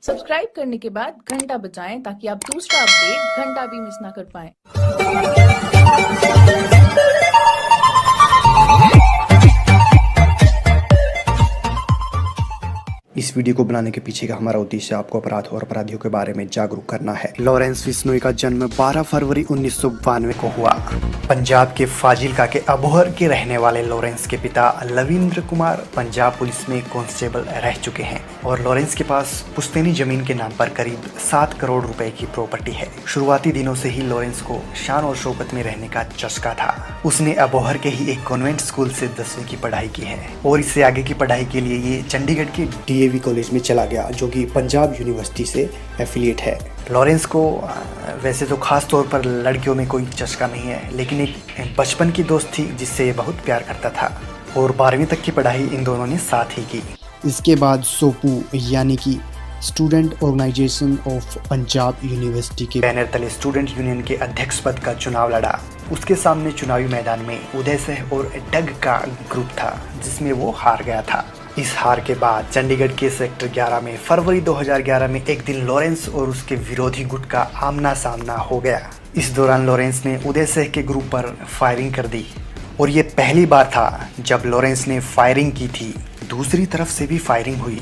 Subscribe करने के बाद घंटा बजाएं ताकि आप दूसरा अपडेट घंटा भी मिस ना कर पाएं। इस वीडियो को बनाने के पीछे का हमारा उद्देश्य आपको अपराध और अपराधियों के बारे में जागरूक करना है। लॉरेंस बिश्नोई का जन्म 12 फरवरी 1992 को हुआ। पंजाब के फाजिल्का के अबोहर के रहने वाले लॉरेंस के पिता लविंद्र कुमार पंजाब पुलिस में कांस्टेबल रह चुके हैं और लॉरेंस के पास पुश्तैनी जमीन के नाम पर करीब 7 करोड़ रुपए की प्रॉपर्टी है। शुरुआती दिनों से ही लॉरेंस को शान और शौकत में रहने का चस्का था। उसने अबोहर के ही एक कॉन्वेंट स्कूल से 10वीं की पढ़ाई की है और इससे आगे की पढ़ाई के लिए ये चंडीगढ़ के डीएवी कॉलेज में चला गया, जो कि पंजाब यूनिवर्सिटी से एफिलिएट है। लॉरेंस को वैसे तो खास तौर पर लड़कियों में कोई चस्का नहीं है, लेकिन एक बचपन की दोस्त थी जिससे ये बहुत प्यार करता था और 12वीं तक की पढ़ाई इन दोनों ने साथ ही की। इसके बाद सोपू यानी कि student organisation of Punjab university के बैनर तले स्टूडेंट यूनियन के अध्यक्ष पद का चुनाव लड़ा। उसके सामने चुनावी मैदान में उदय सिंह और डग का ग्रुप था, जिसमें वो हार गया था। इस हार के बाद चंडीगढ़ के सेक्टर 11 में फरवरी 2011 में एक दिन लॉरेंस और उसके विरोधी गुट का आमना सामना हो गया। इस दौरान लॉरेंस ने उदय सिंह के ग्रुप पर फायरिंग कर दी और ये पहली बार था जब लॉरेंस ने फायरिंग की थी। दूसरी तरफ से भी फायरिंग हुई।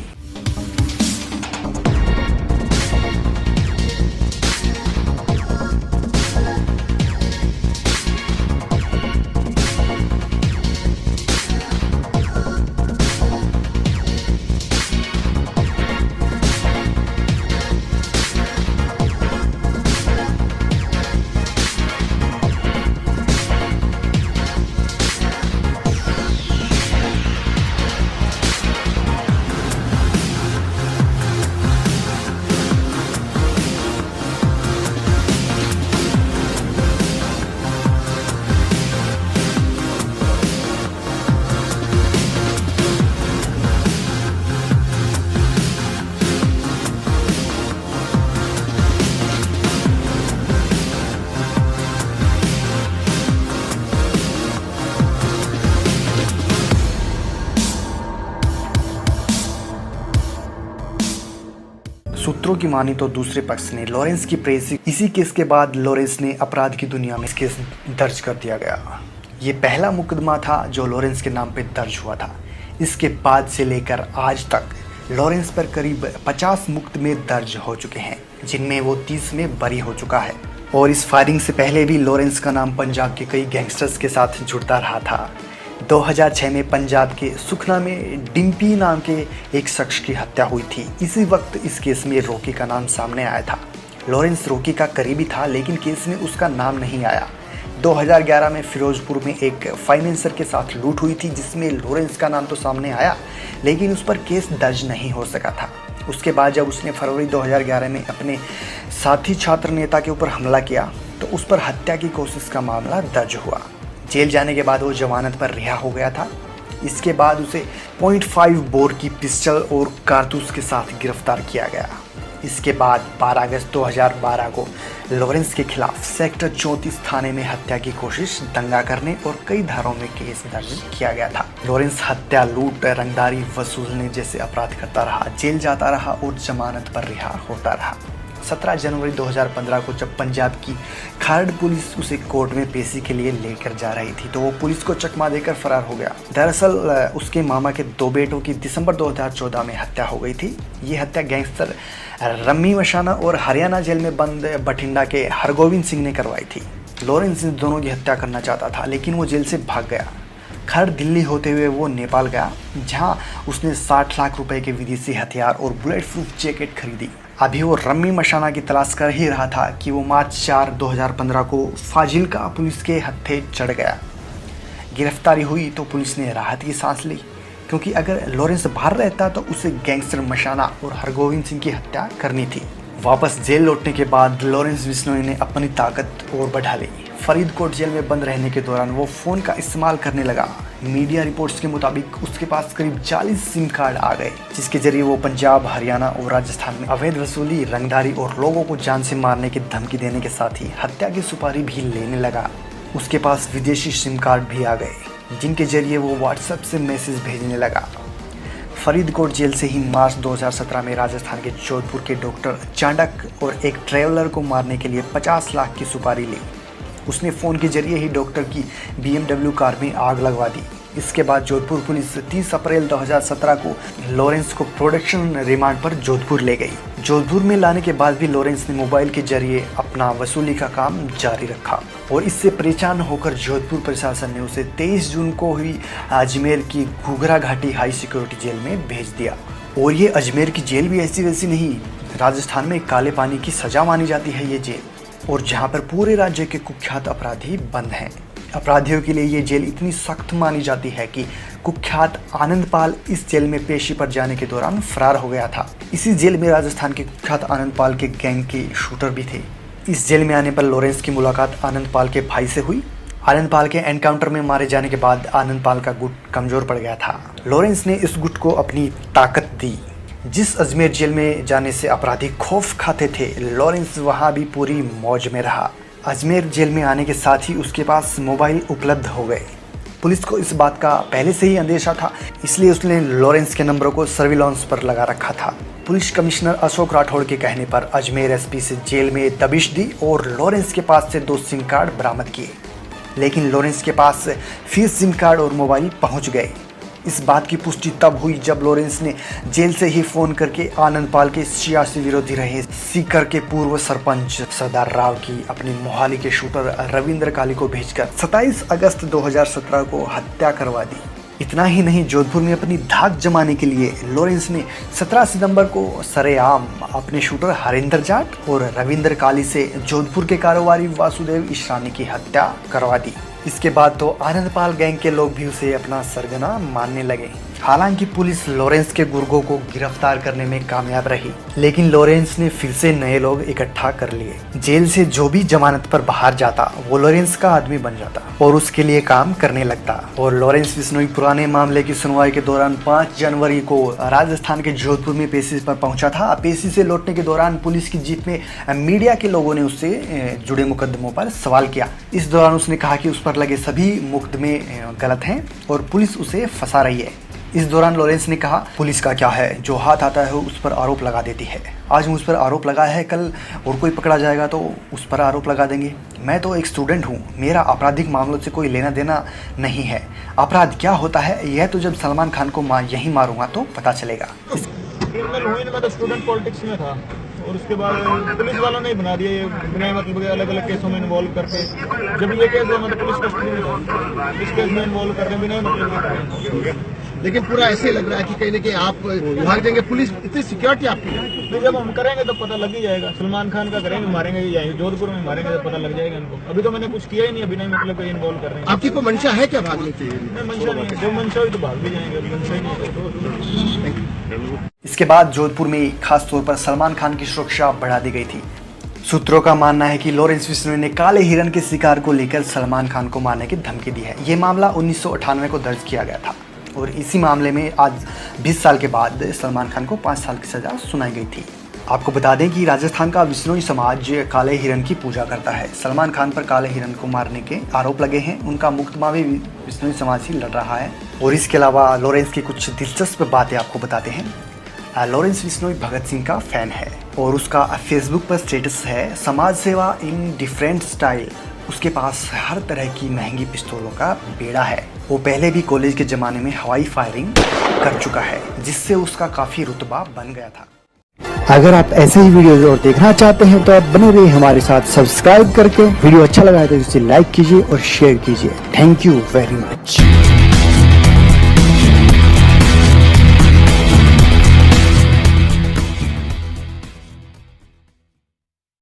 सूत्रों की मानी तो दूसरे पक्ष ने लॉरेंस की प्रेस। इसी केस के बाद लॉरेंस ने अपराध की दुनिया में केस दर्ज कर दिया गया। ये पहला मुकदमा था जो लॉरेंस के नाम पे दर्ज हुआ था। इसके बाद से लेकर आज तक लॉरेंस पर करीब 50 मुकदमे दर्ज हो चुके हैं, जिनमें वो 30 में बरी हो चुका है। और इस फायरिंग से पहले भी लॉरेंस का नाम पंजाब के कई गैंगस्टर्स के साथ जुड़ता रहा था। 2006 में पंजाब के सुखना में डिम्पी नाम के एक शख्स की हत्या हुई थी। इसी वक्त इस केस में रॉकी का नाम सामने आया था। लॉरेंस रॉकी का करीबी था, लेकिन केस में उसका नाम नहीं आया। 2011 में फिरोजपुर में एक फाइनेंसर के साथ लूट हुई थी, जिसमें लॉरेंस का नाम तो सामने आया, लेकिन उस पर केस दर्ज नहीं हो सका था। उसके बाद जब उसने फरवरी 2011 में अपने साथी छात्र नेता के ऊपर हमला किया, तो उस पर हत्या की कोशिश का मामला दर्ज हुआ। जेल जाने के बाद वो जमानत पर रिहा हो गया था। इसके बाद उसे .5 बोर की पिस्टल और कारतूस के साथ गिरफ्तार किया गया। इसके बाद 12 अगस्त 2012 को लॉरेंस के खिलाफ सेक्टर 34 थाने में हत्या की कोशिश, दंगा करने और कई धाराओं में केस दर्ज किया गया था। लॉरेंस हत्या, लूट, रंगदारी वसूलने जैसे अपराध करता रहा, जेल जाता रहा और जमानत पर रिहा होता रहा। 17 जनवरी 2015 को जब पंजाब की खारड़ पुलिस उसे कोर्ट में पेशी के लिए लेकर जा रही थी, तो वो पुलिस को चकमा देकर फरार हो गया। दरअसल उसके मामा के 2 बेटों की दिसंबर 2014 में हत्या हो गई थी। ये हत्या गैंगस्टर रम्मी मशाना और हरियाणा जेल में बंद बठिंडा के हरगोविंद सिंह ने करवाई थी। लॉरेंस इन दोनों की हत्या करना चाहता था, लेकिन वो जेल से भाग गया। खैर दिल्ली होते हुए वो नेपाल गया, जहां उसने 60 लाख रुपए के विदेशी हथियार और बुलेट प्रूफ जैकेट खरीदी। अभी वो रम्मी मशाना की तलाश कर ही रहा था कि वो मार्च 4, 2015 को फाजिल्का पुलिस के हत्थे चढ़ गया। गिरफ्तारी हुई तो पुलिस ने राहत की सांस ली, क्योंकि अगर लॉरेंस बाहर रहता तो उसे गैंगस्टर मशाना और हरगोविंद सिंह की हत्या करनी थी। वापस जेल लौटने के बाद लॉरेंस बिश्नोई ने अपनी ताकत और बढ़ा ली। फरीदकोट जेल में बंद रहने के दौरान वो फ़ोन का इस्तेमाल करने लगा। मीडिया रिपोर्ट्स के मुताबिक उसके पास करीब 40 सिम कार्ड आ गए, जिसके जरिए वो पंजाब, हरियाणा और राजस्थान में अवैध वसूली, रंगदारी और लोगों को जान से मारने की धमकी देने के साथ ही हत्या की सुपारी भी लेने लगा। उसके पास विदेशी सिम कार्ड भी आ गए, जिनके जरिए वो व्हाट्सएप से मैसेज भेजने लगा। फरीदकोट जेल से ही मार्च 2017 में राजस्थान के जोधपुर के डॉक्टर चांडक और एक ट्रैवलर को मारने के लिए 50 लाख की सुपारी ली। उसने फ़ोन के जरिए ही डॉक्टर की BMW कार में आग लगवा दी। इसके बाद जोधपुर पुलिस 30 अप्रैल 2017 को लॉरेंस को प्रोडक्शन रिमांड पर जोधपुर ले गई। जोधपुर में लाने के बाद भी लॉरेंस ने मोबाइल के जरिए अपना वसूली का काम जारी रखा और इससे परेशान होकर जोधपुर प्रशासन ने उसे 23 जून को हुई अजमेर की घूघरा घाटी हाई सिक्योरिटी जेल में भेज दिया। और ये अजमेर की जेल भी ऐसी वैसी नहीं, राजस्थान में काले पानी की सजा मानी जाती है ये जेल, और जहाँ पर पूरे राज्य के कुख्यात अपराधी बंद हैं। अपराधियों के लिए ये जेल इतनी सख्त मानी जाती है कि कुख्यात आनंदपाल इस जेल में पेशी पर जाने के दौरान फरार हो गया था। इसी जेल में राजस्थान के कुख्यात आनंदपाल के गैंग के शूटर भी थे। इस जेल में आने पर लॉरेंस की मुलाकात आनंदपाल के भाई से हुई। आनंदपाल के एनकाउंटर में मारे जाने के बाद आनंदपाल का गुट कमजोर पड़ गया था। लॉरेंस ने इस गुट को अपनी ताकत दी। जिस अजमेर जेल में जाने से अपराधी खौफ खाते थे, लॉरेंस वहाँ भी पूरी मौज में रहा। अजमेर जेल में आने के साथ ही उसके पास मोबाइल उपलब्ध हो गए। पुलिस को इस बात का पहले से ही अंदेशा था, इसलिए उसने लॉरेंस के नंबरों को सर्विलांस पर लगा रखा था। पुलिस कमिश्नर अशोक राठौड़ के कहने पर अजमेर SP से जेल में दबिश दी और लॉरेंस के पास से 2 सिम कार्ड बरामद किए। लेकिन लॉरेंस के पास फिर सिम कार्ड और मोबाइल पहुंच गए। इस बात की पुष्टि तब हुई जब लॉरेंस ने जेल से ही फोन करके आनंदपाल के सियासी विरोधी रहे सीकर के पूर्व सरपंच सरदार राव की अपनी मोहाली के शूटर रविंद्र काली को भेजकर 27 अगस्त 2017 को हत्या करवा दी। इतना ही नहीं, जोधपुर में अपनी धाक जमाने के लिए लॉरेंस ने 17 सितंबर को सरेआम अपने शूटर हरिंदर जाट और रविंद्र काली से जोधपुर के कारोबारी वासुदेव ईशानी की हत्या करवा दी। इसके बाद तो आनंदपाल गैंग के लोग भी उसे अपना सरगना मानने लगे। हालांकि पुलिस लॉरेंस के गुर्गों को गिरफ्तार करने में कामयाब रही, लेकिन लॉरेंस ने फिर से नए लोग इकट्ठा कर लिए। जेल से जो भी जमानत पर बाहर जाता वो लॉरेंस का आदमी बन जाता और उसके लिए काम करने लगता। और लॉरेंस बिश्नोई पुराने मामले की सुनवाई के दौरान 5 जनवरी को राजस्थान के जोधपुर में पेशी पर पहुंचा था। पेशी से लौटने के दौरान पुलिस की जीप में मीडिया के लोगों ने उससे जुड़े मुकदमों पर सवाल किया। इस दौरान उसने कहा कि उस पर लगे सभी मुकदमे गलत हैं और पुलिस उसे फंसा रही है। इस दौरान लॉरेंस ने कहा, पुलिस का क्या है, जो हाथ आता है उस पर आरोप लगा देती है। आज मुझ पर आरोप लगा है, कल और कोई पकड़ा जाएगा तो उस पर आरोप लगा देंगे। मैं तो एक स्टूडेंट हूँ, मेरा आपराधिक मामलों से कोई लेना देना नहीं है। अपराध क्या होता है यह तो जब सलमान खान को यहीं मारूंगा तो पता चलेगा। मैं तो स्टूडेंट पॉलिटिक्स में था और उसके बाद पुलिस वालों ने बना दिया, बिना मतलब अलग अलग केसों में इन्वॉल्व करके। जब ये केस हुआ मतलब पुलिस कस्टडी में था, इस केस में इन्वॉल्व करके बिना मतलब। लेकिन पूरा ऐसे लग रहा है कि कहीं ना कहीं आप भाग जाएंगे, पुलिस इतनी सिक्योरिटी आपकी है। जब हम करेंगे तो पता लग ही जाएगा। सलमान खान का करेंगे, मारेंगे ही जाएंगे, जोधपुर में मारेंगे तो पता लग जाएगा इनको। अभी तो मैंने कुछ किया ही नहीं, अभी नहीं मतलब इन्वॉल्व कर रहे हैं। आपकी कोई मंशा है क्या भागने की? मंशा नहीं है, जब मंशा हुई तो भाग भी जाएंगे, अभी मंशा ही नहीं है। इसके बाद जोधपुर में खास तौर पर सलमान खान की सुरक्षा बढ़ा दी गई थी। सूत्रों का मानना है कि लॉरेंस बिश्नोई ने काले हिरन के शिकार को लेकर सलमान खान को मारने की धमकी दी है। ये मामला 1998 को दर्ज किया गया था और इसी मामले में आज 20 साल के बाद सलमान खान को 5 साल की सजा सुनाई गई थी। आपको बता दें कि राजस्थान का बिश्नोई समाज काले हिरन की पूजा करता है। सलमान खान पर काले हिरन को मारने के आरोप लगे हैं। उनका मुकदमा भी बिश्नोई समाज ही लड़ रहा है। और इसके अलावा लॉरेंस की कुछ दिलचस्प बातें आपको बताते हैं। लॉरेंस बिश्नोई भगत सिंह का फैन है और उसका फेसबुक पर स्टेटस है, समाज सेवा इन डिफरेंट स्टाइल। उसके पास हर तरह की महंगी पिस्तौलों का बेड़ा है। वो पहले भी कॉलेज के ज़माने में हवाई फायरिंग कर चुका है, जिससे उसका काफ़ी रुतबा बन गया था। अगर आप ऐसे ही वीडियोज और देखना चाहते हैं तो आप बने रहिए हमारे साथ सब्सक्राइब करके। वीडियो अच्छा लगा है तो इसे लाइक कीजिए और शेयर कीजिए। Thank you very much.